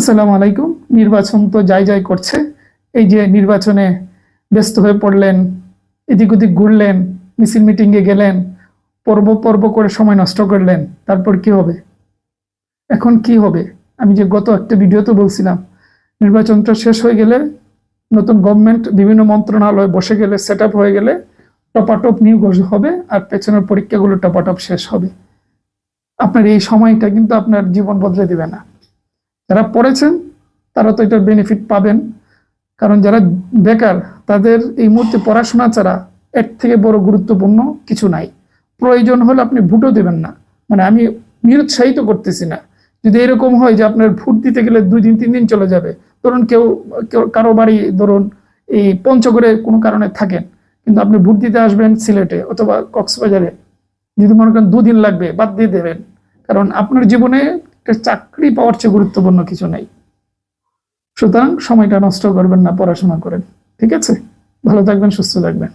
আসসালামু আলাইকুম। নির্বাচন তো যাই যাই করছে। এই যে নির্বাচনে ব্যস্ত হয়ে পড়লেন, এদিক ওদিক ঘুরলেন, মিছিল মিটিংয়ে গেলেন, পর্ব পর্ব করে সময় নষ্ট করলেন, তারপর কি হবে? এখন কি হবে? আমি যে গত একটা ভিডিওতে বলছিলাম, নির্বাচনটা শেষ হয়ে গেলে, নতুন গভর্নমেন্ট বিভিন্ন মন্ত্রণালয় বসে গেলে, সেট আপ হয়ে গেলে টপাটপ নিয়োগ হবে, আর পেছনের পরীক্ষাগুলো টপাটপ শেষ হবে। আপনার এই সময়টা কিন্তু আপনার জীবন বদলে দিবে না। যারা পড়েছেন তারা তো এটার বেনিফিট পাবেন, কারণ যারা বেকার তাদের এই মুহূর্তে পড়াশোনা ছাড়া এর থেকে বড় গুরুত্বপূর্ণ কিছু নাই। প্রয়োজন হলে আপনি ভোটও দেবেন না, মানে আমি নিরুৎসাহিত করতেছি না। যদি এরকম হয় যে আপনার ভোট দিতে গেলে 2 দিন 3 দিন চলে যাবে, ধরুন কেউ কারো বাড়ি ধরুন এই পঞ্চগড়ে কোনো কারণে থাকেন, কিন্তু আপনি ভোট দিতে আসবেন সিলেটে অথবা কক্সবাজারে, যদি মনে করেন 2 দিন লাগবে, বাদ দিয়ে দেবেন। কারণ আপনার জীবনে একটা চাকরি পাওয়ার চেয়ে গুরুত্বপূর্ণ কিছু নেই। সুতরাং সময়টা নষ্ট করবেন না, পড়াশোনা করেন। ঠিক আছে? ভালো থাকবেন, সুস্থ থাকবেন।